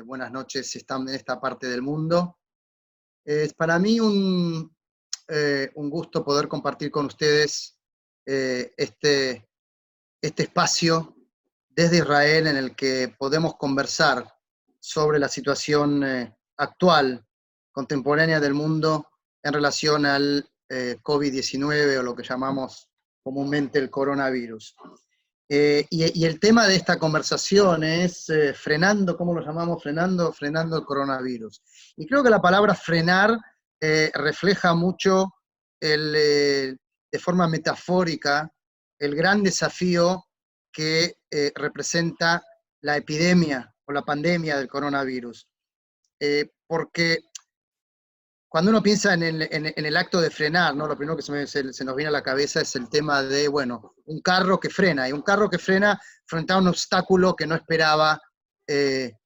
buenas noches si están en esta parte del mundo. Es para mí un gusto poder compartir con ustedes este espacio desde Israel en el que podemos conversar sobre la situación actual, contemporánea del mundo en relación al COVID-19 o lo que llamamos comúnmente el coronavirus. Y el tema de esta conversación es frenando, ¿cómo lo llamamos? Frenando el coronavirus. Y creo que la palabra frenar refleja mucho de forma metafórica el gran desafío que representa la epidemia o la pandemia del coronavirus. Porque cuando uno piensa en el acto de frenar, ¿no? Lo primero que se nos viene a la cabeza es el tema de, bueno, un carro que frena, y un carro que frena frente a un obstáculo que no esperaba ver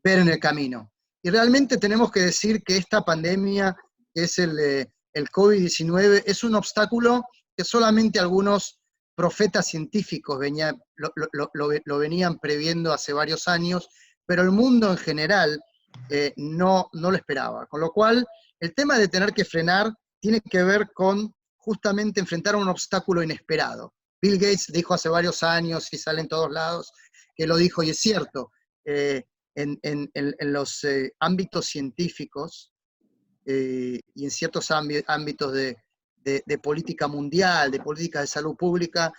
en el camino. Y realmente tenemos que decir que esta pandemia, que es el COVID-19, es un obstáculo que solamente algunos profetas científicos lo venían previendo hace varios años, pero el mundo en general no lo esperaba. Con lo cual, el tema de tener que frenar tiene que ver con justamente enfrentar un obstáculo inesperado. Bill Gates dijo hace varios años, y sale en todos lados, que lo dijo, y es cierto, en los ámbitos científicos y en ciertos ámbitos de política mundial, de política de salud pública,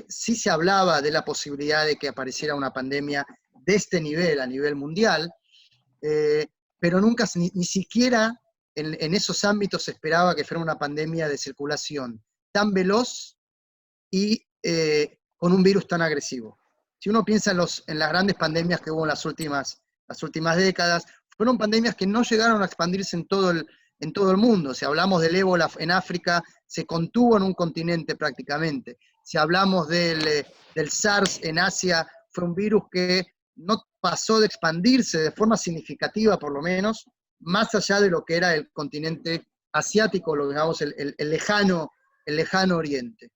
sí se hablaba de la posibilidad de que apareciera una pandemia de este nivel, a nivel mundial, pero nunca, ni siquiera en esos ámbitos se esperaba que fuera una pandemia de circulación tan veloz y con un virus tan agresivo. Si uno piensa en las grandes pandemias que hubo en las últimas décadas, fueron pandemias que no llegaron a expandirse en todo el mundo. Si hablamos del ébola en África, se contuvo en un continente prácticamente. Si hablamos del SARS en Asia, fue un virus que no pasó de expandirse de forma significativa, por lo menos, más allá de lo que era el continente asiático, lo que llamamos el lejano oriente.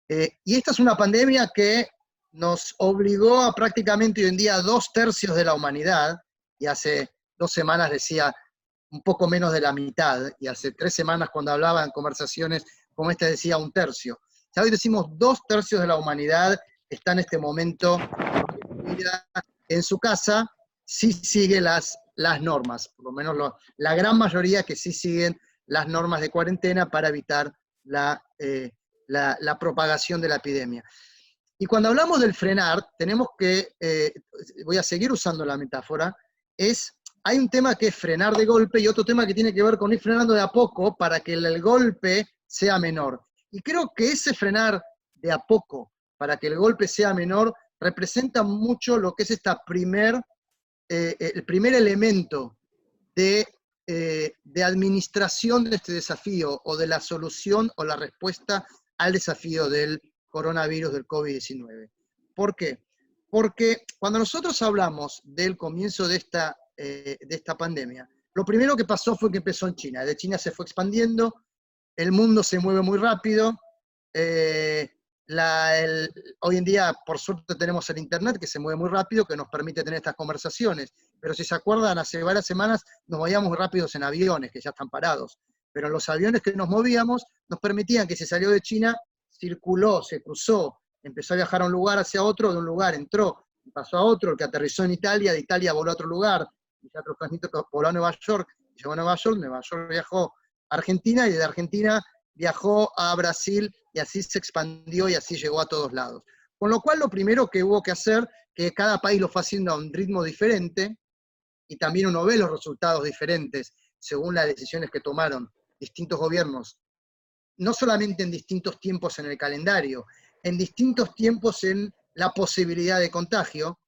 Y esta es una pandemia que nos obligó a prácticamente hoy en día 2/3 de la humanidad, y hace 2 semanas decía un poco menos de la mitad, y hace 3 semanas cuando hablaba en conversaciones como esta decía 1/3. Ya hoy decimos 2/3 de la humanidad está en este momento en su casa, sí sigue las normas, por lo menos la gran mayoría que sí siguen las normas de cuarentena para evitar la propagación de la epidemia. Y cuando hablamos del frenar, tenemos que, voy a seguir usando la metáfora, hay un tema que es frenar de golpe y otro tema que tiene que ver con ir frenando de a poco para que el golpe sea menor. Y creo que ese frenar de a poco para que el golpe sea menor representa mucho lo que es el primer elemento de administración de este desafío o de la solución o la respuesta al desafío del coronavirus, del COVID-19. ¿Por qué? Porque cuando nosotros hablamos del comienzo de esta pandemia, lo primero que pasó fue que empezó en China. De China se fue expandiendo, el mundo se mueve muy rápido, hoy en día, por suerte, tenemos el Internet que se mueve muy rápido, que nos permite tener estas conversaciones. Pero si se acuerdan, hace varias semanas nos movíamos muy rápidos en aviones, que ya están parados. Pero los aviones que nos movíamos nos permitían que si salió de China, circuló, se cruzó, empezó a viajar a un lugar hacia otro, de un lugar entró, pasó a otro, el que aterrizó en Italia, de Italia voló a otro lugar, y ya voló a Nueva York, llegó a Nueva York viajó a Argentina, y de Argentina viajó a Brasil, y así se expandió y así llegó a todos lados. Con lo cual, lo primero que hubo que hacer, que cada país lo fue haciendo a un ritmo diferente, y también uno ve los resultados diferentes según las decisiones que tomaron distintos gobiernos, no solamente en distintos tiempos en el calendario, en distintos tiempos en la posibilidad de contagio,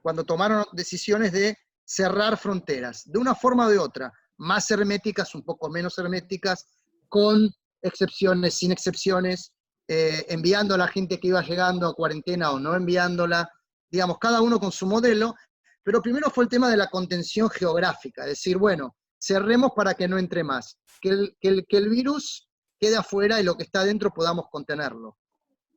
cuando tomaron decisiones de cerrar fronteras, de una forma o de otra, más herméticas, un poco menos herméticas, con excepciones, sin excepciones, enviando a la gente que iba llegando a cuarentena o no enviándola, digamos, cada uno con su modelo, pero primero fue el tema de la contención geográfica, es decir, bueno, cerremos para que no entre más, que el virus quede afuera y lo que está adentro podamos contenerlo.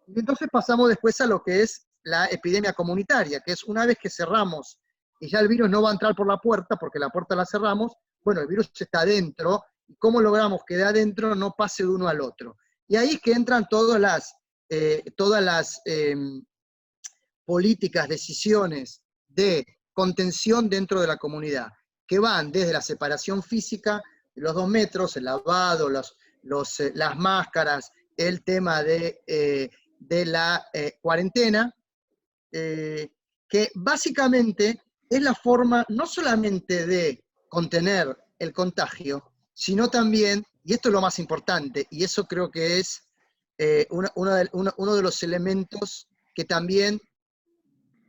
Y entonces pasamos después a lo que es la epidemia comunitaria, que es una vez que cerramos y ya el virus no va a entrar por la puerta porque la puerta la cerramos, bueno, el virus está adentro, y cómo logramos que de adentro no pase de uno al otro. Y ahí es que entran todas las políticas, decisiones de contención dentro de la comunidad, que van desde la separación física, los 2 metros, el lavado, las máscaras, el tema de la cuarentena, que básicamente es la forma no solamente de contener el contagio, sino también, y esto es lo más importante, y eso creo que es uno de los elementos que también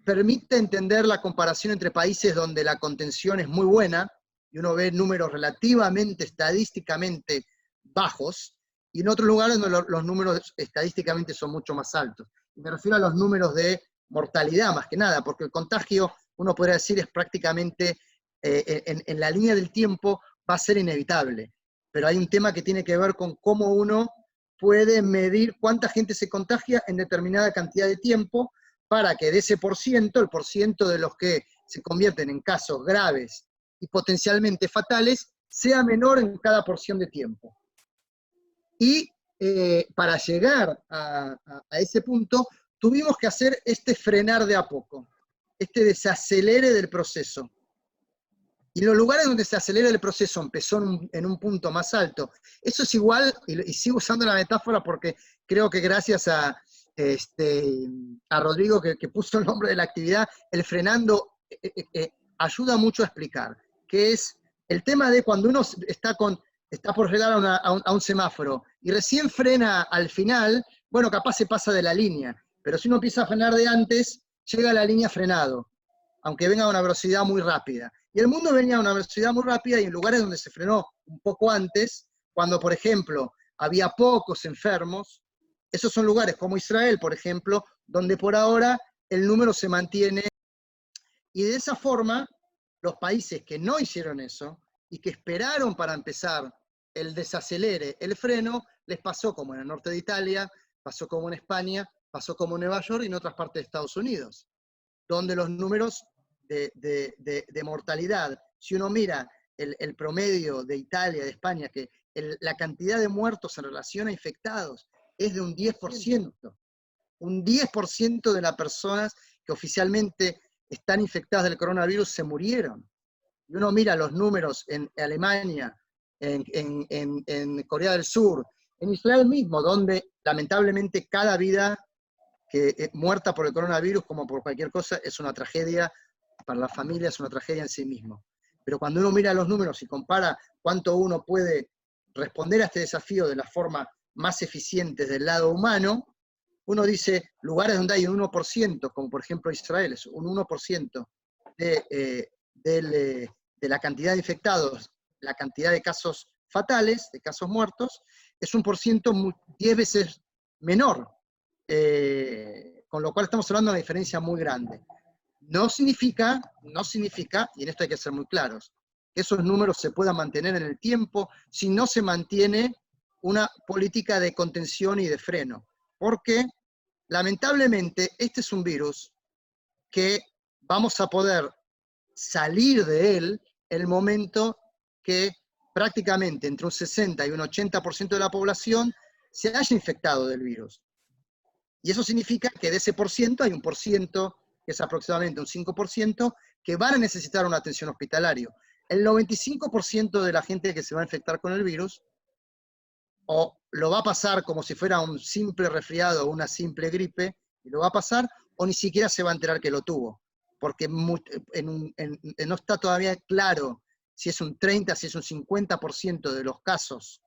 permite entender la comparación entre países donde la contención es muy buena, y uno ve números relativamente estadísticamente bajos, y en otros lugares donde los números estadísticamente son mucho más altos. Y me refiero a los números de mortalidad más que nada, porque el contagio, uno podría decir, es prácticamente en la línea del tiempo va a ser inevitable. Pero hay un tema que tiene que ver con cómo uno puede medir cuánta gente se contagia en determinada cantidad de tiempo para que de ese el porciento de los que se convierten en casos graves y potencialmente fatales, sea menor en cada porción de tiempo. Y para llegar a ese punto, tuvimos que hacer este frenar de a poco, este desacelere del proceso. Y los lugares donde se acelera el proceso empezó en un punto más alto. Eso es igual, y sigo usando la metáfora porque creo que gracias a Rodrigo que puso el nombre de la actividad, el frenando ayuda mucho a explicar, que es el tema de cuando uno está por llegar a un semáforo y recién frena al final, bueno, capaz se pasa de la línea, pero si uno empieza a frenar de antes, llega a la línea frenado, aunque venga a una velocidad muy rápida. Y el mundo venía a una velocidad muy rápida y en lugares donde se frenó un poco antes, cuando por ejemplo había pocos enfermos, esos son lugares como Israel, por ejemplo, donde por ahora el número se mantiene. Y de esa forma, los países que no hicieron eso y que esperaron para empezar el desacelere, el freno, les pasó como en el norte de Italia, pasó como en España, pasó como en Nueva York y en otras partes de Estados Unidos, donde los números de mortalidad, si uno mira el promedio de Italia, de España, que la cantidad de muertos en relación a infectados es de un 10%. Un 10% de las personas que oficialmente están infectadas del coronavirus se murieron. Y uno mira los números en Alemania, en Corea del Sur, en Israel mismo, donde lamentablemente cada vida que muerta por el coronavirus, como por cualquier cosa, es una tragedia para la familia, es una tragedia en sí mismo. Pero cuando uno mira los números y compara cuánto uno puede responder a este desafío de la forma más eficiente del lado humano, uno dice, lugares donde hay un 1%, como por ejemplo Israel, es un 1% de la cantidad de infectados, la cantidad de casos fatales, de casos muertos, es un porciento 10 veces menor. Con lo cual estamos hablando de una diferencia muy grande. No significa, y en esto hay que ser muy claros, que esos números se puedan mantener en el tiempo si no se mantiene una política de contención y de freno. Porque, lamentablemente, este es un virus que vamos a poder salir de él el momento que prácticamente entre un 60 y un 80% de la población se haya infectado del virus. Y eso significa que de ese porciento hay un porciento, que es aproximadamente un 5%, que van a necesitar una atención hospitalaria. El 95% de la gente que se va a infectar con el virus, o lo va a pasar como si fuera un simple resfriado o una simple gripe, y lo va a pasar, o ni siquiera se va a enterar que lo tuvo. Porque no está todavía claro si es un 30, si es un 50% de los casos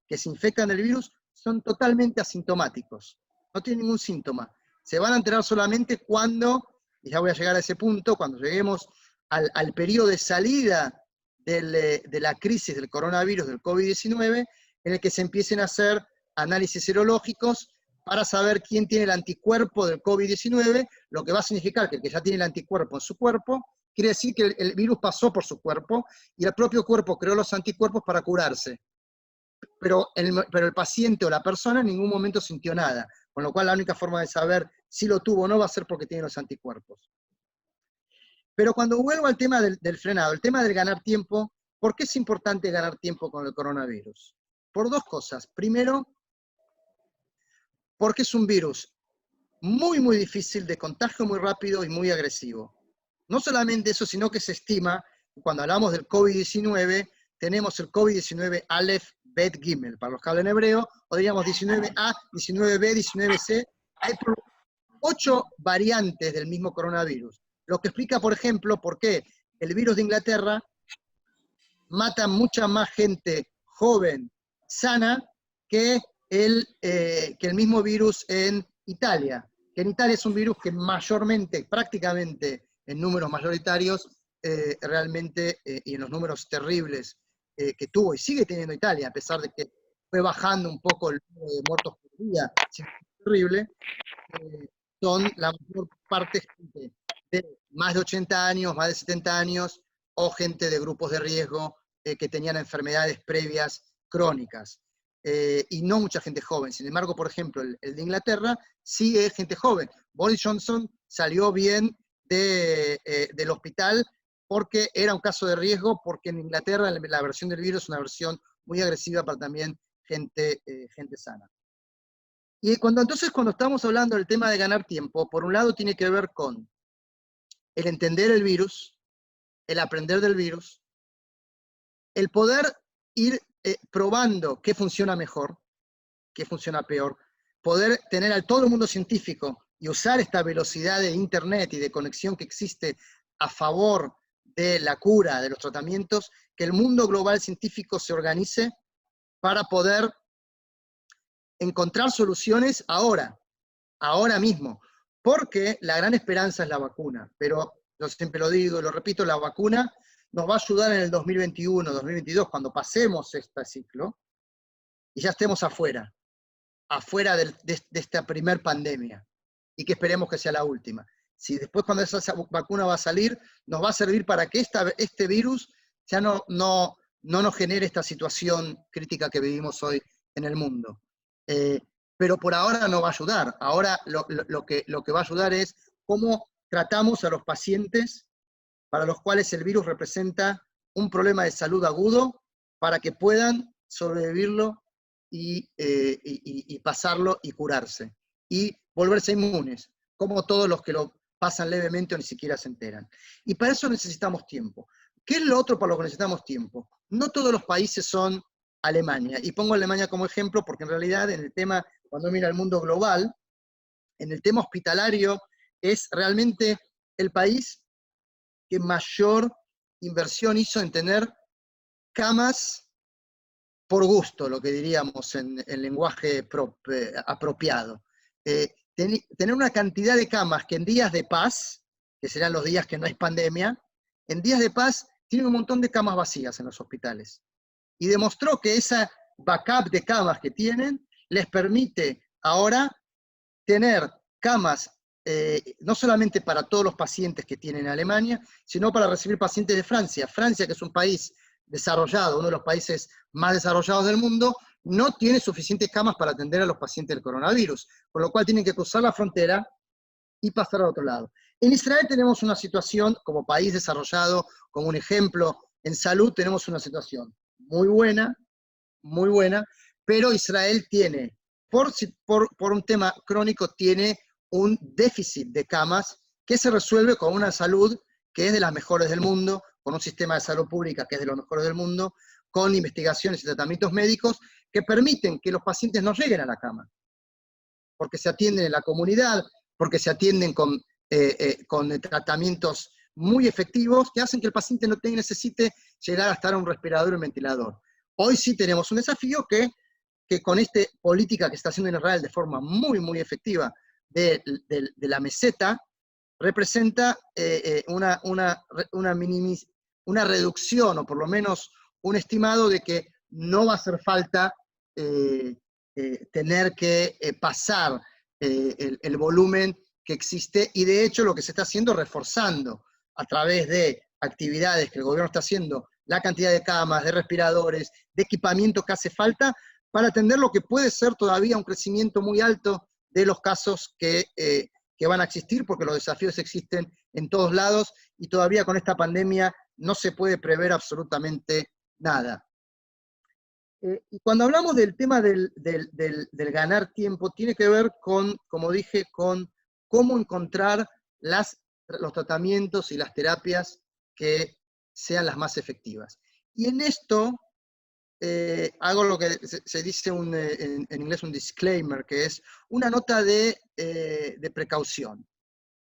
que se infectan del virus son totalmente asintomáticos. No tienen ningún síntoma. Se van a enterar solamente cuando, y ya voy a llegar a ese punto, cuando lleguemos al periodo de salida de la crisis del coronavirus, del COVID-19, en el que se empiecen a hacer análisis serológicos para saber quién tiene el anticuerpo del COVID-19, lo que va a significar que el que ya tiene el anticuerpo en su cuerpo, quiere decir que el virus pasó por su cuerpo y el propio cuerpo creó los anticuerpos para curarse. Pero el paciente o la persona en ningún momento sintió nada, con lo cual la única forma de saber si lo tuvo o no va a ser porque tiene los anticuerpos. Pero cuando vuelvo al tema del frenado, el tema del ganar tiempo, ¿por qué es importante ganar tiempo con el coronavirus? Por dos cosas. Primero, porque es un virus muy, muy difícil, de contagio muy rápido y muy agresivo. No solamente eso, sino que se estima, cuando hablamos del COVID-19, tenemos el COVID-19 Aleph, Bet, Gimel, para los que hablan hebreo, o diríamos 19A, 19B, 19C. Hay 8 variantes del mismo coronavirus. Lo que explica, por ejemplo, por qué el virus de Inglaterra mata mucha más gente joven, sana, que el mismo virus en Italia. Que en Italia es un virus que mayormente, prácticamente en números mayoritarios, realmente, y en los números terribles que tuvo y sigue teniendo Italia, a pesar de que fue bajando un poco el número de muertos por día, terrible, son la mayor parte gente de más de 80 años, más de 70 años, o gente de grupos de riesgo que tenían enfermedades previas crónicas. Y no mucha gente joven. Sin embargo, por ejemplo, el de Inglaterra sí es gente joven. Boris Johnson salió bien del hospital porque era un caso de riesgo, porque en Inglaterra la versión del virus es una versión muy agresiva para también gente sana. Y entonces cuando estamos hablando del tema de ganar tiempo, por un lado tiene que ver con el entender el virus, el aprender del virus, el poder ir probando qué funciona mejor, qué funciona peor, poder tener a todo el mundo científico y usar esta velocidad de internet y de conexión que existe a favor de la cura, de los tratamientos, que el mundo global científico se organice para poder encontrar soluciones ahora mismo, porque la gran esperanza es la vacuna, pero yo siempre lo digo, lo repito, la vacuna nos va a ayudar en el 2021, 2022, cuando pasemos este ciclo y ya estemos afuera de esta primer pandemia, y que esperemos que sea la última. Si después cuando esa vacuna va a salir, nos va a servir para que este virus ya no nos genere esta situación crítica que vivimos hoy en el mundo. Pero por ahora no va a ayudar. Ahora lo que va a ayudar es cómo tratamos a los pacientes para los cuales el virus representa un problema de salud agudo, para que puedan sobrevivirlo y pasarlo y curarse. Y volverse inmunes, como todos los que lo pasan levemente o ni siquiera se enteran. Y para eso necesitamos tiempo. ¿Qué es lo otro para lo que necesitamos tiempo? No todos los países son Alemania. Y pongo Alemania como ejemplo porque en realidad en el tema, cuando mira el mundo global, en el tema hospitalario, es realmente el país que mayor inversión hizo en tener camas por gusto, lo que diríamos en lenguaje apropiado. Tener una cantidad de camas que en días de paz, que serán los días que no hay pandemia, en días de paz tienen un montón de camas vacías en los hospitales. Y demostró que esa backup de camas que tienen les permite ahora tener camas no solamente para todos los pacientes que tienen en Alemania, sino para recibir pacientes de Francia. Francia, que es un país desarrollado, uno de los países más desarrollados del mundo, no tiene suficientes camas para atender a los pacientes del coronavirus, por lo cual tienen que cruzar la frontera y pasar al otro lado. En Israel tenemos una situación, como país desarrollado, como un ejemplo en salud, tenemos una situación muy buena, pero Israel tiene, por un tema crónico, tiene un déficit de camas que se resuelve con una salud que es de las mejores del mundo, con un sistema de salud pública que es de los mejores del mundo, con investigaciones y tratamientos médicos que permiten que los pacientes no lleguen a la cama, porque se atienden en la comunidad, porque se atienden con tratamientos muy efectivos que hacen que el paciente no necesite llegar a estar a un respirador o un ventilador. Hoy sí tenemos un desafío que con esta política que está haciendo en Israel de forma muy, muy efectiva de la meseta, representa una reducción, o por lo menos un estimado de que no va a hacer falta tener que pasar el volumen que existe, y de hecho lo que se está haciendo es reforzando a través de actividades que el gobierno está haciendo, la cantidad de camas, de respiradores, de equipamiento que hace falta para atender lo que puede ser todavía un crecimiento muy alto de los casos que que van a existir porque los desafíos existen en todos lados y todavía con esta pandemia no se puede prever absolutamente nada. Y cuando hablamos del tema del ganar tiempo, tiene que ver con, como dije, con cómo encontrar los tratamientos y las terapias que sean las más efectivas. Y en esto hago lo que se dice en inglés un disclaimer, que es una nota de precaución.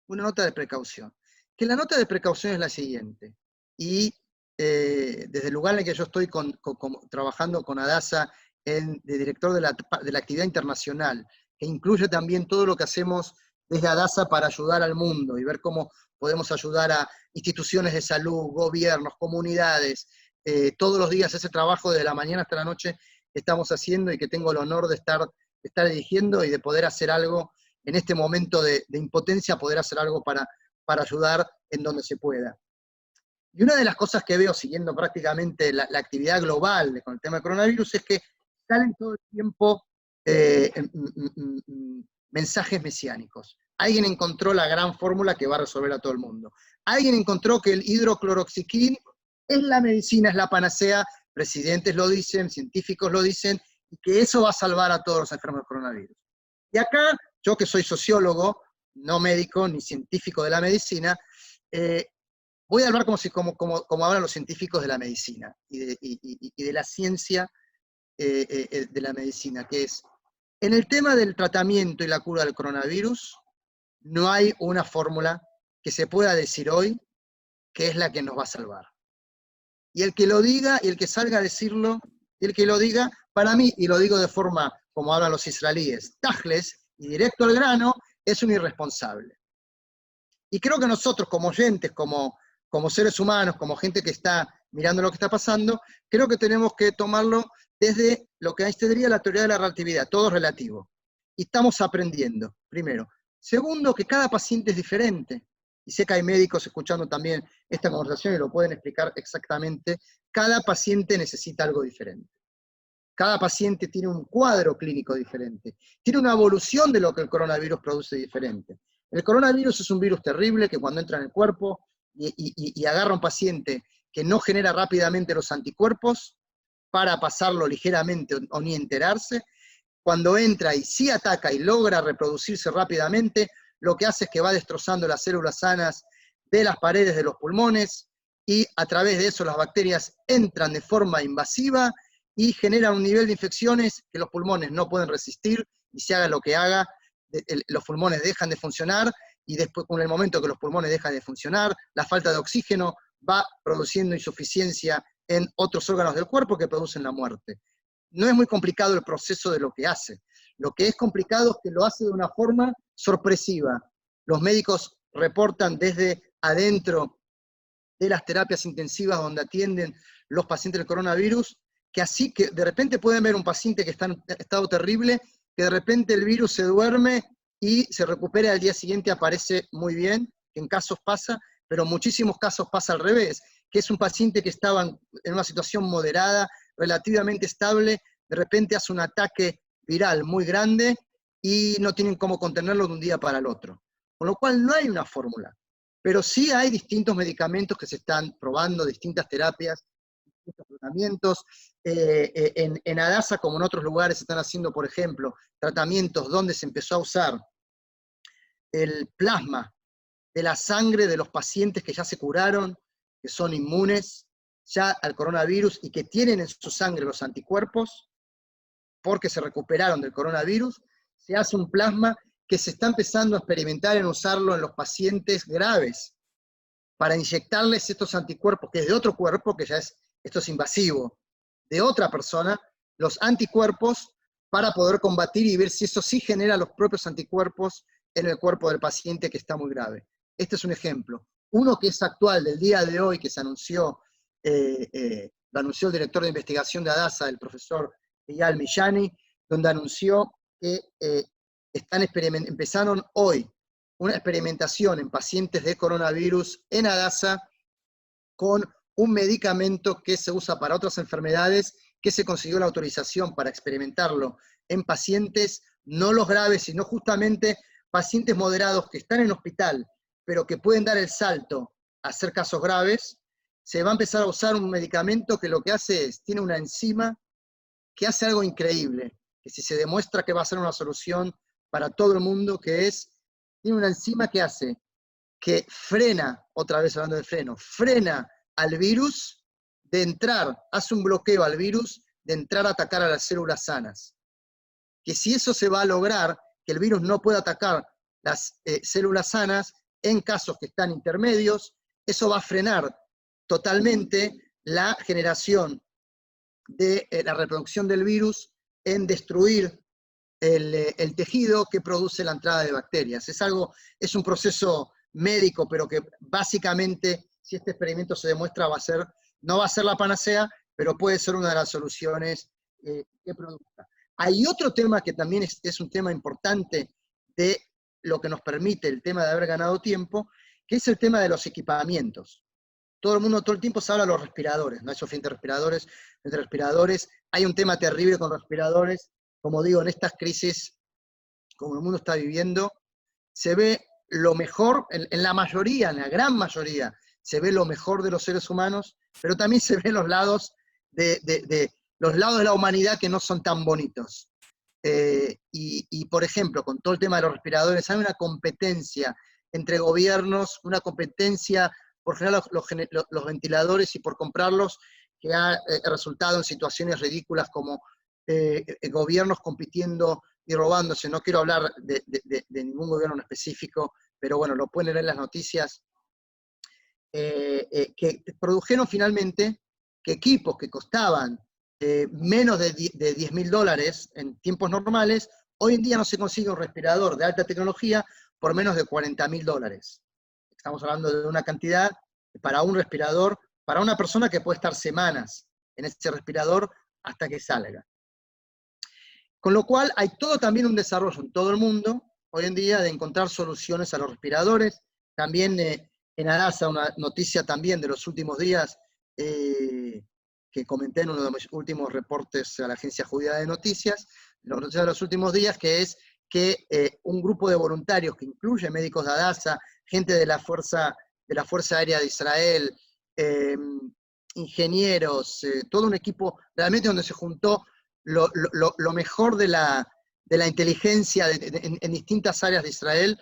Una nota de precaución. Que la nota de precaución es la siguiente. Y desde el lugar en el que yo estoy trabajando con Adasa de director de la actividad internacional, que incluye también todo lo que hacemos desde Adasa para ayudar al mundo y ver cómo podemos ayudar a instituciones de salud, gobiernos, comunidades, todos los días ese trabajo de la mañana hasta la noche que estamos haciendo y que tengo el honor de estar dirigiendo y de poder hacer algo en este momento de impotencia, poder hacer algo para ayudar en donde se pueda. Y una de las cosas que veo siguiendo prácticamente la actividad global con el tema del coronavirus es que salen todo el tiempo mensajes mesiánicos. Alguien encontró la gran fórmula que va a resolver a todo el mundo. Alguien encontró que el hidrocloroxiquín es la medicina, es la panacea, presidentes lo dicen, científicos lo dicen, y que eso va a salvar a todos los enfermos del coronavirus. Y acá, yo que soy sociólogo, no médico ni científico de la medicina, voy a hablar como hablan los científicos de la medicina y de la ciencia de la medicina, que es, en el tema del tratamiento y la cura del coronavirus, no hay una fórmula que se pueda decir hoy que es la que nos va a salvar. Y el que lo diga, y el que salga a decirlo, y el que lo diga, para mí, y lo digo de forma como hablan los israelíes, tajles y directo al grano, es un irresponsable. Y creo que nosotros como oyentes, como seres humanos, como gente que está mirando lo que está pasando, creo que tenemos que tomarlo desde lo que Einstein diría la teoría de la relatividad, todo es relativo. Y estamos aprendiendo, primero. Segundo, que cada paciente es diferente. Y sé que hay médicos escuchando también esta conversación y lo pueden explicar exactamente. Cada paciente necesita algo diferente. Cada paciente tiene un cuadro clínico diferente. Tiene una evolución de lo que el coronavirus produce diferente. El coronavirus es un virus terrible que cuando entra en el cuerpo y agarra a un paciente que no genera rápidamente los anticuerpos para pasarlo ligeramente o ni enterarse, cuando entra y sí ataca y logra reproducirse rápidamente, lo que hace es que va destrozando las células sanas de las paredes de los pulmones y a través de eso las bacterias entran de forma invasiva y generan un nivel de infecciones que los pulmones no pueden resistir y se haga lo que haga, los pulmones dejan de funcionar y después, con el momento que los pulmones dejan de funcionar, la falta de oxígeno va produciendo insuficiencia en otros órganos del cuerpo que producen la muerte. No es muy complicado el proceso de lo que hace. Lo que es complicado es que lo hace de una forma sorpresiva. Los médicos reportan desde adentro de las terapias intensivas donde atienden los pacientes del coronavirus, que así que de repente pueden ver un paciente que está en estado terrible, que de repente el virus se duerme y se recupera al día siguiente, aparece muy bien, que en casos pasa, pero en muchísimos casos pasa al revés, que es un paciente que estaba en una situación moderada, relativamente estable, de repente hace un ataque viral muy grande y no tienen cómo contenerlo de un día para el otro. Con lo cual no hay una fórmula, pero sí hay distintos medicamentos que se están probando, distintas terapias, distintos tratamientos. En Adasa, como en otros lugares, se están haciendo, por ejemplo, tratamientos donde se empezó a usar el plasma de la sangre de los pacientes que ya se curaron, que son inmunes ya al coronavirus y que tienen en su sangre los anticuerpos, porque se recuperaron del coronavirus. Se hace un plasma que se está empezando a experimentar en usarlo en los pacientes graves, para inyectarles estos anticuerpos, que es de otro cuerpo, que ya esto es invasivo, de otra persona, los anticuerpos, para poder combatir y ver si eso sí genera los propios anticuerpos en el cuerpo del paciente que está muy grave. Este es un ejemplo. Uno que es actual del día de hoy, que se anunció, lo anunció el director de investigación de Adasa, el profesor Eyal Millani, donde anunció que empezaron hoy una experimentación en pacientes de coronavirus en Adasa con un medicamento que se usa para otras enfermedades, que se consiguió la autorización para experimentarlo en pacientes, no los graves, sino justamente pacientes moderados que están en hospital, pero que pueden dar el salto a ser casos graves, se va a empezar a usar un medicamento que lo que hace es, tiene una enzima que hace algo increíble, que si se demuestra que va a ser una solución para todo el mundo, que es, tiene una enzima que hace, que frena, otra vez hablando de freno, frena al virus de entrar, hace un bloqueo al virus de entrar a atacar a las células sanas. Que si eso se va a lograr, que el virus no pueda atacar las células sanas, en casos que están intermedios, eso va a frenar totalmente la generación de la reproducción del virus en destruir el tejido que produce la entrada de bacterias. Es un proceso médico, pero que básicamente, si este experimento se demuestra, no va a ser la panacea, pero puede ser una de las soluciones que produzca. Hay otro tema que también es un tema importante de lo que nos permite el tema de haber ganado tiempo, que es el tema de los equipamientos. Todo el mundo, todo el tiempo se habla de los respiradores, ¿no? Eso frente a respiradores. Hay un tema terrible con respiradores. Como digo, en estas crisis, como el mundo está viviendo, se ve lo mejor, en la mayoría, en la gran mayoría, se ve lo mejor de los seres humanos, pero también se ven los lados los lados de la humanidad que no son tan bonitos. Y, por ejemplo, con todo el tema de los respiradores, hay una competencia entre gobiernos, una competencia por generar los ventiladores y por comprarlos, que ha resultado en situaciones ridículas como gobiernos compitiendo y robándose. No quiero hablar de ningún gobierno en específico, pero bueno, lo pueden leer en las noticias, que produjeron finalmente que equipos que costaban menos de $10.000 en tiempos normales, hoy en día no se consigue un respirador de alta tecnología por menos de $40.000. Estamos hablando de una cantidad para un respirador, para una persona que puede estar semanas en ese respirador hasta que salga. Con lo cual hay todo también un desarrollo en todo el mundo, hoy en día, de encontrar soluciones a los respiradores. También en ADASA, una noticia también de los últimos días, que comenté en uno de mis últimos reportes a la Agencia Judía de Noticias, de los últimos días, que es que un grupo de voluntarios que incluye médicos de ADASA, gente de la Fuerza Aérea de Israel, ingenieros, todo un equipo realmente donde se juntó lo mejor de la inteligencia en distintas áreas de Israel,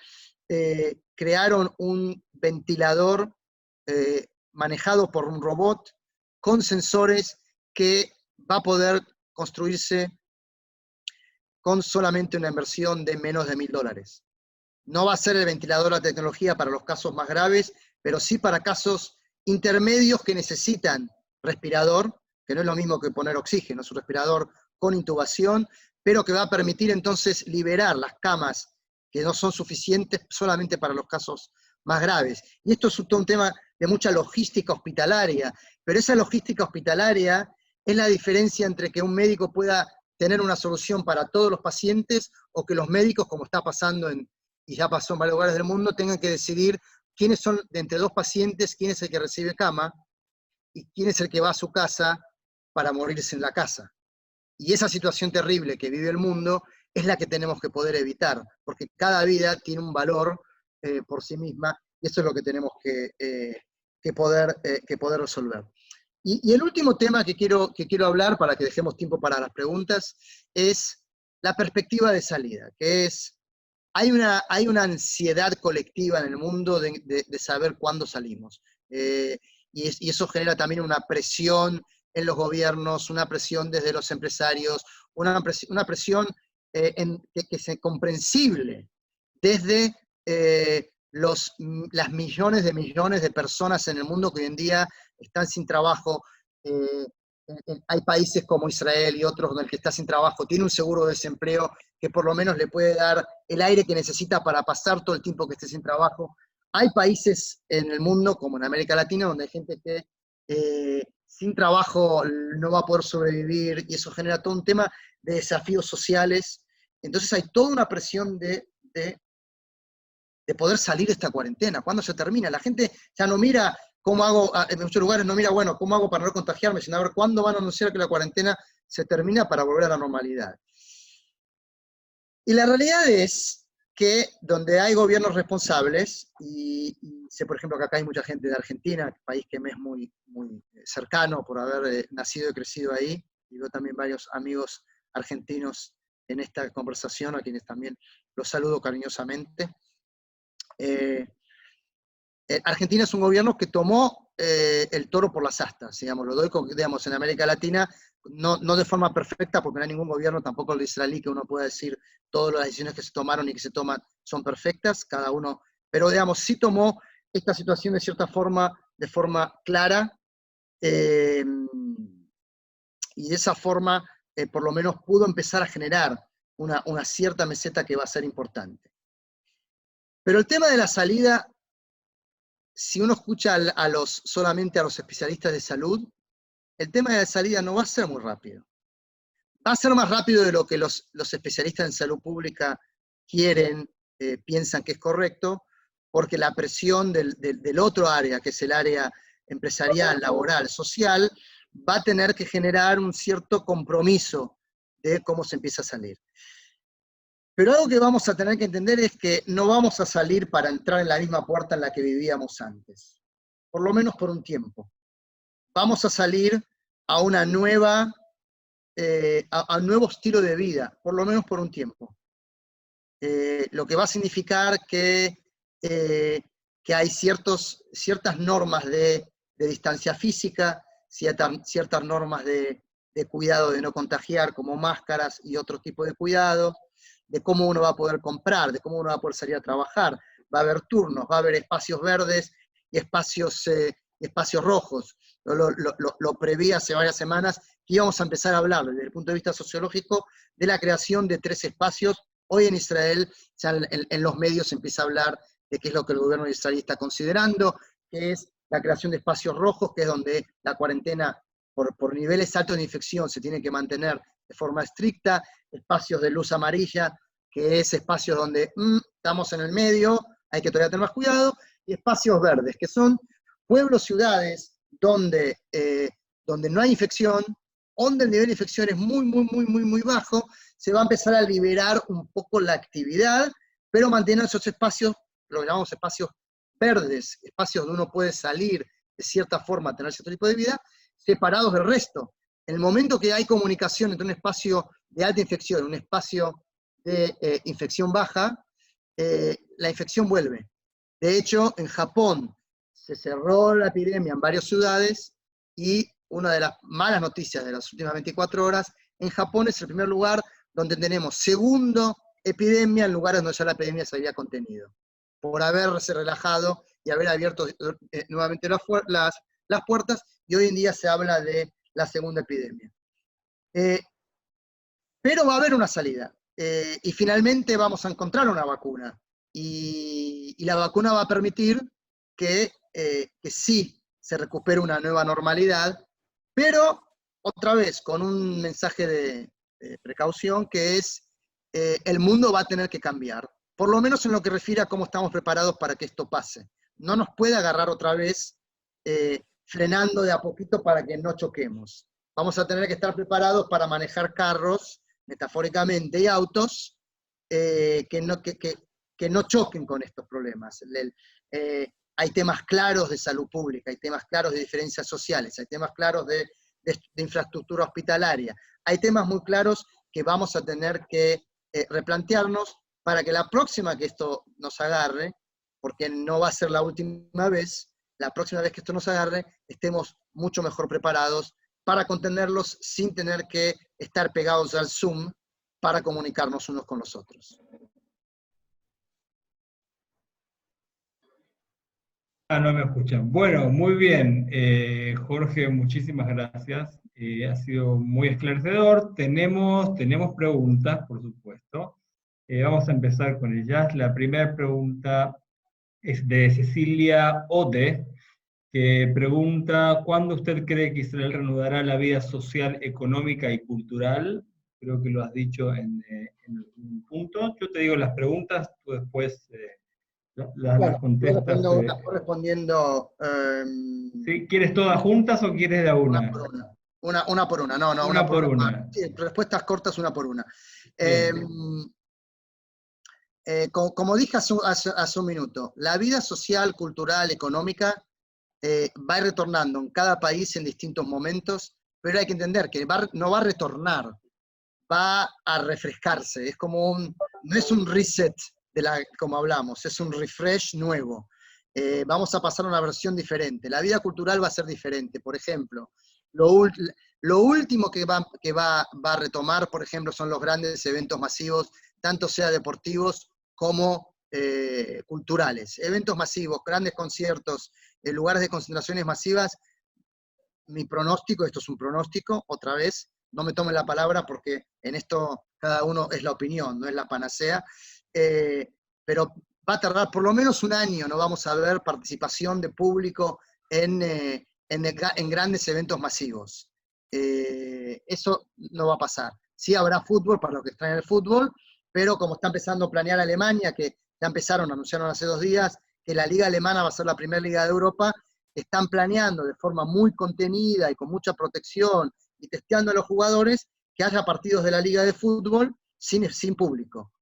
crearon un ventilador manejado por un robot con sensores que va a poder construirse con solamente una inversión de menos de $1.000. No va a ser el ventilador de tecnología para los casos más graves, pero sí para casos intermedios que necesitan respirador, que no es lo mismo que poner oxígeno, es un respirador con intubación, pero que va a permitir entonces liberar las camas que no son suficientes solamente para los casos más graves. Y esto es un tema de mucha logística hospitalaria, pero esa logística hospitalaria es la diferencia entre que un médico pueda tener una solución para todos los pacientes o que los médicos, como está pasando y ya pasó en varios lugares del mundo, tengan que decidir quiénes son, de entre dos pacientes, quién es el que recibe cama y quién es el que va a su casa para morirse en la casa. Y esa situación terrible que vive el mundo es la que tenemos que poder evitar, porque cada vida tiene un valor por sí misma, y eso es lo que tenemos que poder resolver. Y el último tema que quiero hablar, para que dejemos tiempo para las preguntas, es la perspectiva de salida, que es, hay una ansiedad colectiva en el mundo de saber cuándo salimos. Y eso genera también una presión en los gobiernos, una presión desde los empresarios, una presión que es comprensible desde las millones de personas en el mundo que hoy en día están sin trabajo. Hay países como Israel y otros donde el que está sin trabajo tiene un seguro de desempleo que por lo menos le puede dar el aire que necesita para pasar todo el tiempo que esté sin trabajo. Hay países en el mundo, como en América Latina, donde hay gente que sin trabajo no va a poder sobrevivir, y eso genera todo un tema de desafíos sociales. Entonces hay toda una presión de poder salir de esta cuarentena. ¿Cuándo se termina? La gente ya no mira cómo hago, en muchos lugares no mira, bueno, cómo hago para no contagiarme, sino a ver cuándo van a anunciar que la cuarentena se termina para volver a la normalidad. Y la realidad es que donde hay gobiernos responsables, y sé por ejemplo que acá hay mucha gente de Argentina, país que me es muy, muy cercano por haber nacido y crecido ahí, y veo también varios amigos argentinos en esta conversación, a quienes también los saludo cariñosamente. Argentina es un gobierno que tomó el toro por las astas, digamos, lo doy, digamos, en América Latina, no de forma perfecta, porque no hay ningún gobierno, tampoco el israelí, que uno pueda decir todas las decisiones que se tomaron y que se toman son perfectas, cada uno, pero digamos, sí tomó esta situación de forma clara, eh, y de esa forma, por lo menos pudo empezar a generar una cierta meseta que va a ser importante. Pero el tema de la salida, si uno escucha solamente a los especialistas de salud, el tema de la salida no va a ser muy rápido. Va a ser más rápido de lo que los especialistas en salud pública quieren, piensan que es correcto, porque la presión del otro área, que es el área empresarial, laboral, social, va a tener que generar un cierto compromiso de cómo se empieza a salir. Pero algo que vamos a tener que entender es que no vamos a salir para entrar en la misma puerta en la que vivíamos antes, por lo menos por un tiempo. Vamos a salir a una nueva, a un nuevo estilo de vida, por lo menos por un tiempo. Lo que va a significar que hay ciertas normas de distancia física, ciertas normas de cuidado de no contagiar, como máscaras y otro tipo de cuidados, de cómo uno va a poder comprar, de cómo uno va a poder salir a trabajar. Va a haber turnos, va a haber espacios verdes y espacios rojos. Lo preví hace varias semanas que íbamos a empezar a hablar desde el punto de vista sociológico de la creación de 3 espacios. Hoy en Israel, ya en los medios se empieza a hablar de qué es lo que el gobierno de Israel está considerando, que es la creación de espacios rojos, que es donde la cuarentena por niveles altos de infección se tiene que mantener de forma estricta, espacios de luz amarilla, que es espacios donde estamos en el medio, hay que todavía tener más cuidado, y espacios verdes, que son pueblos, ciudades, donde no hay infección, donde el nivel de infección es muy, muy, muy, muy, muy bajo, se va a empezar a liberar un poco la actividad, pero mantener esos espacios, lo que llamamos espacios verdes, espacios donde uno puede salir de cierta forma, tener cierto tipo de vida, separados del resto. En el momento que hay comunicación entre un espacio de alta infección, un espacio de infección baja, la infección vuelve. De hecho, en Japón se cerró la epidemia en varias ciudades y una de las malas noticias de las últimas 24 horas, en Japón es el primer lugar donde tenemos segundo epidemia en lugares donde ya la epidemia se había contenido, por haberse relajado y haber abierto nuevamente las puertas, y hoy en día se habla de la segunda epidemia. Pero va a haber una salida, y finalmente vamos a encontrar una vacuna, y la vacuna va a permitir que sí se recupere una nueva normalidad, pero otra vez con un mensaje de precaución, que es el mundo va a tener que cambiar, por lo menos en lo que refiere a cómo estamos preparados para que esto pase. No nos puede agarrar otra vez frenando de a poquito para que no choquemos. Vamos a tener que estar preparados para manejar carros, metafóricamente, y autos que no choquen con estos problemas. Hay temas claros de salud pública, hay temas claros de diferencias sociales, hay temas claros de infraestructura hospitalaria, hay temas muy claros que vamos a tener que replantearnos para que la próxima que esto nos agarre, porque no va a ser la última vez, la próxima vez que esto nos agarre, estemos mucho mejor preparados para contenerlos sin tener que estar pegados al Zoom para comunicarnos unos con los otros. No me escuchan. Bueno, muy bien. Jorge, muchísimas gracias. Ha sido muy esclarecedor. Tenemos preguntas, por supuesto. Vamos a empezar con ellas. La primera pregunta es de Cecilia Ode, que pregunta: ¿cuándo usted cree que Israel reanudará la vida social, económica y cultural? Creo que lo has dicho en algún punto. Yo te digo las preguntas, tú después las contestas. Las voy respondiendo. ¿Sí? ¿Quieres todas juntas o quieres de a Una una? por una. Una por una, no, Una por una. una. Sí, respuestas cortas, una por una. Bien. Como dije hace un minuto, la vida social, cultural, económica va a ir retornando en cada país en distintos momentos, pero hay que entender que no va a retornar, va a refrescarse. Es como no es un reset como hablamos, es un refresh nuevo. Vamos a pasar a una versión diferente. La vida cultural va a ser diferente. Por ejemplo, lo último que va a retomar, por ejemplo, son los grandes eventos masivos, tanto sea deportivos como culturales. Eventos masivos, grandes conciertos, lugares de concentraciones masivas. Mi pronóstico, esto es un pronóstico, otra vez, no me tomen la palabra porque en esto cada uno es la opinión, no es la panacea, pero va a tardar por lo menos un año, no vamos a ver participación de público en grandes eventos masivos. Eso no va a pasar. Sí habrá fútbol para los que extraen el fútbol, pero como está empezando a planear Alemania, que ya anunciaron hace 2 días, que la liga alemana va a ser la primera liga de Europa, están planeando de forma muy contenida y con mucha protección y testeando a los jugadores que haya partidos de la liga de fútbol sin público,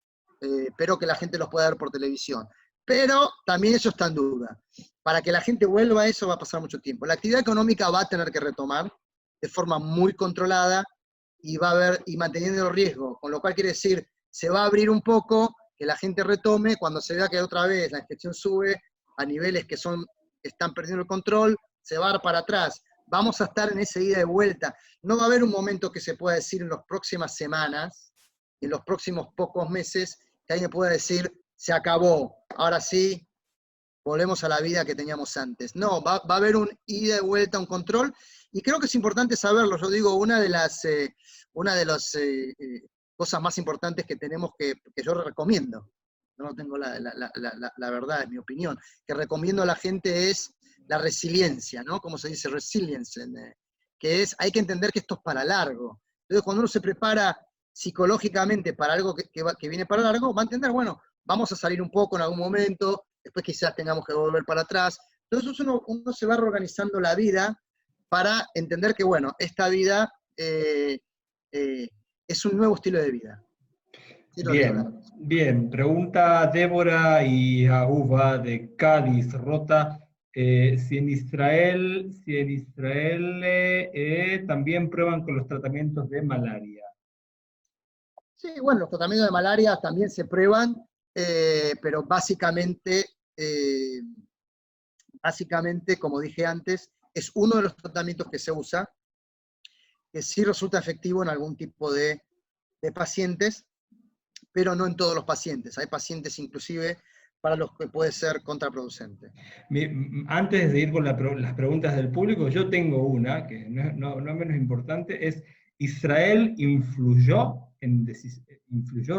pero que la gente los pueda ver por televisión. Pero también eso está en duda. Para que la gente vuelva a eso va a pasar mucho tiempo. La actividad económica va a tener que retomar de forma muy controlada y manteniendo el riesgo, con lo cual quiere decir, se va a abrir un poco, que la gente retome, cuando se vea que otra vez la infección sube a niveles que están perdiendo el control, se va a dar para atrás. Vamos a estar en esa ida de vuelta. No va a haber un momento que se pueda decir en las próximas semanas, en los próximos pocos meses, que alguien pueda decir, se acabó, ahora sí, volvemos a la vida que teníamos antes. No, va a haber un ida de vuelta, un control, y creo que es importante saberlo. Yo digo, una de las cosas más importantes que tenemos que yo recomiendo, no tengo la verdad, es mi opinión, que recomiendo a la gente es la resiliencia, ¿no? Como se dice, resilience, que hay que entender que esto es para largo. Entonces, cuando uno se prepara psicológicamente para algo que viene para largo, va a entender, bueno, vamos a salir un poco en algún momento, después quizás tengamos que volver para atrás. Entonces uno se va reorganizando la vida para entender que, bueno, esta vida es un nuevo estilo de vida. Bien. Pregunta Débora y Ahuva de Cádiz, Rota. Si en Israel también prueban con los tratamientos de malaria. Sí, bueno, los tratamientos de malaria también se prueban, pero básicamente, como dije antes, es uno de los tratamientos que se usa, que sí resulta efectivo en algún tipo de pacientes, pero no en todos los pacientes. Hay pacientes inclusive para los que puede ser contraproducente. Antes de ir con las preguntas del público, yo tengo una, que no menos importante, es ¿Israel influyó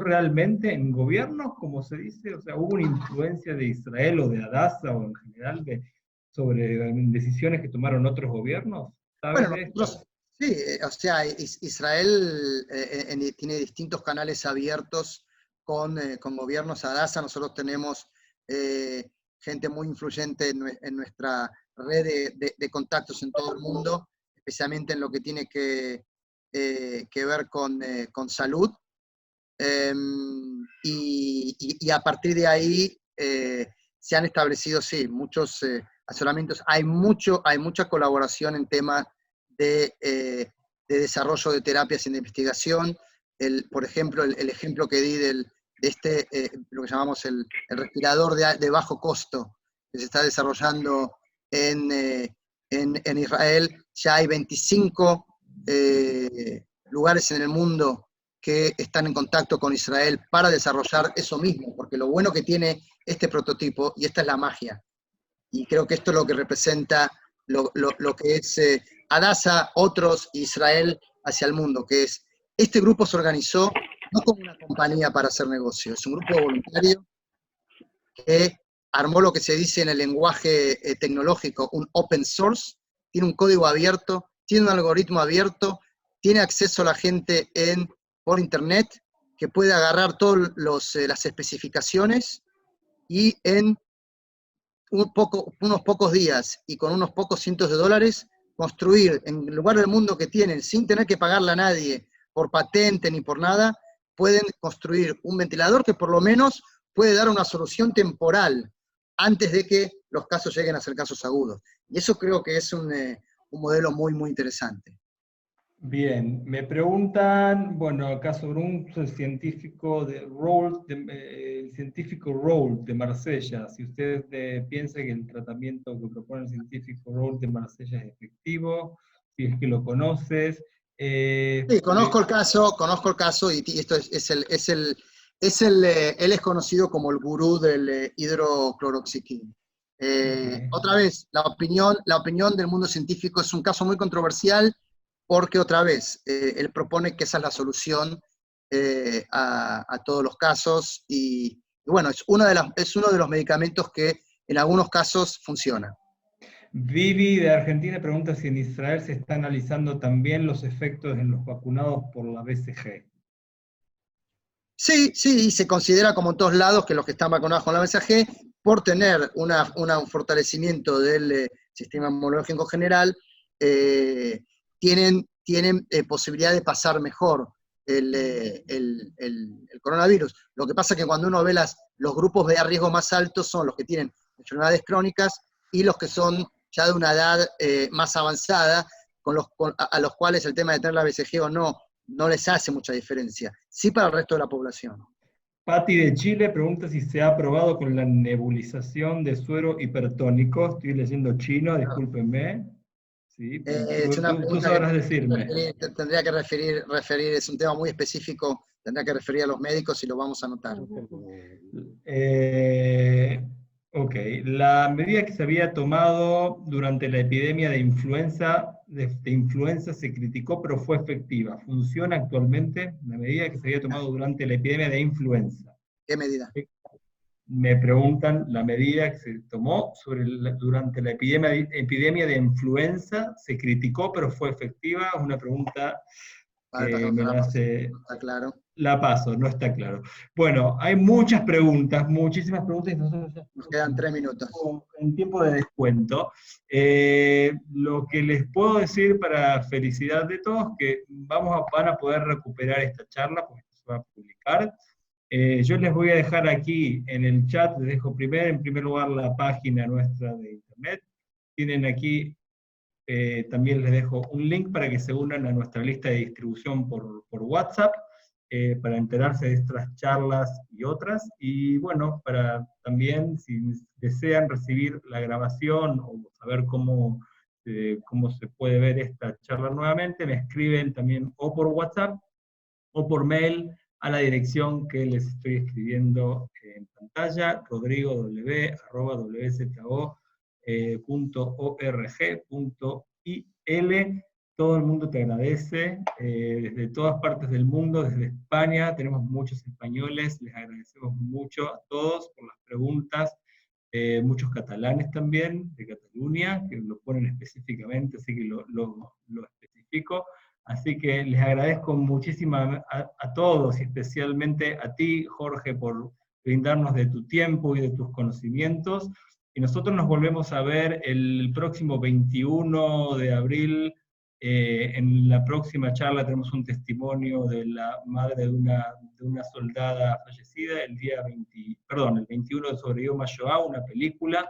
realmente en gobiernos, como se dice? O sea, ¿hubo una influencia de Israel o de Hadassah o en general sobre decisiones que tomaron otros gobiernos? ¿Sabes Bueno, de esto? Sí, o sea, Israel tiene distintos canales abiertos con gobiernos Hadassah. Nosotros tenemos gente muy influyente en nuestra red de contactos en todo el mundo, especialmente en lo que tiene que ver con salud. Y a partir de ahí se han establecido, sí, muchos asesoramientos. Hay mucha colaboración en temas de desarrollo de terapias y de investigación. Por ejemplo, el ejemplo que di de lo que llamamos el respirador de bajo costo, que se está desarrollando en Israel. Ya hay 25 lugares en el mundo que están en contacto con Israel para desarrollar eso mismo, porque lo bueno que tiene este prototipo, y esta es la magia, y creo que esto es lo que representa lo que es Hadassah, otros, Israel hacia el mundo, que es, este grupo se organizó no como una compañía para hacer negocio, es un grupo voluntario que armó lo que se dice en el lenguaje tecnológico, un open source, tiene un código abierto, tiene un algoritmo abierto, tiene acceso a la gente por internet, que puede agarrar todas las especificaciones y en unos pocos días y con unos pocos cientos de dólares construir en el lugar del mundo que tienen, sin tener que pagarle a nadie por patente ni por nada, pueden construir un ventilador que por lo menos puede dar una solución temporal antes de que los casos lleguen a ser casos agudos. Y eso creo que es un modelo muy, muy interesante. Bien, me preguntan, bueno, acá sobre el científico Rold de Marsella, si usted piensa que el tratamiento que propone el científico Rold de Marsella es efectivo, si es que lo conoces. Sí, conozco el caso, y esto él es conocido como el gurú del hidrocloroxiquín. Okay. Otra vez, la opinión del mundo científico es un caso muy controversial, porque otra vez, él propone que esa es la solución a todos los casos, y bueno, es uno de los medicamentos que en algunos casos funciona. Vivi de Argentina pregunta si en Israel se está analizando también los efectos en los vacunados por la BCG. Sí, y se considera como en todos lados que los que están vacunados con la BCG, por tener un fortalecimiento del sistema inmunológico general, tienen posibilidad de pasar mejor el coronavirus. Lo que pasa es que cuando uno ve los grupos de riesgo más altos son los que tienen enfermedades crónicas y los que son ya de una edad más avanzada, a los cuales el tema de tener la BCG o no les hace mucha diferencia. Sí para el resto de la población. Patti de Chile pregunta si se ha probado con la nebulización de suero hipertónico. Estoy leyendo chino, discúlpenme. Sí, Es una tú pregunta sabrás decirme. tendría que referir, es un tema muy específico, tendría que referir a los médicos y lo vamos a anotar. Ok, la medida que se había tomado durante la epidemia de influenza, se criticó, pero fue efectiva. ¿Funciona actualmente la medida que se había tomado durante la epidemia de influenza? ¿Qué medida? Me preguntan la medida que se tomó durante la epidemia de influenza, se criticó, pero fue efectiva. Es una pregunta que me la hace... No está claro. La paso, no está claro. Bueno, hay muchas preguntas, muchísimas preguntas, y nosotros ya nos quedan 3 minutos. En tiempo de descuento. Lo que les puedo decir para felicidad de todos, que van a poder recuperar esta charla, porque esto se va a publicar. Yo les voy a dejar aquí en el chat, les dejo en primer lugar la página nuestra de internet. Tienen aquí, también les dejo un link para que se unan a nuestra lista de distribución por WhatsApp, para enterarse de estas charlas y otras, y bueno, para también, si desean recibir la grabación o saber cómo se puede ver esta charla nuevamente, me escriben también o por WhatsApp o por mail a la dirección que les estoy escribiendo en pantalla, rodrigo.wzo.org.il. Todo el mundo te agradece, desde todas partes del mundo, desde España, tenemos muchos españoles, les agradecemos mucho a todos por las preguntas, muchos catalanes también, de Cataluña, que lo ponen específicamente, así que lo especifico. Así que les agradezco muchísimo a todos, y especialmente a ti, Jorge, por brindarnos de tu tiempo y de tus conocimientos. Y nosotros nos volvemos a ver el próximo 21 de abril. En la próxima charla tenemos un testimonio de la madre de una soldada fallecida, el 21 sobre Yom HaShoah, una película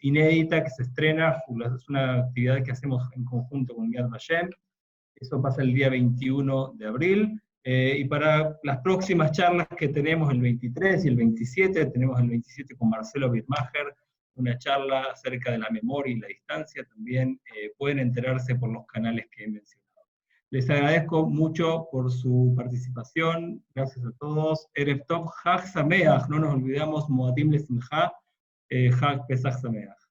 inédita que se estrena, es una actividad que hacemos en conjunto con Yad Vashem. Eso pasa el día 21 de abril. Y para las próximas charlas que tenemos el 23 y el 27, tenemos el 27 con Marcelo Birmacher, una charla acerca de la memoria y la distancia. También pueden enterarse por los canales que he mencionado. Les agradezco mucho por su participación. Gracias a todos. Erev Tov, Chag Sameach, no nos olvidamos, Moadim Lesimcha, Chag Pesach Sameach.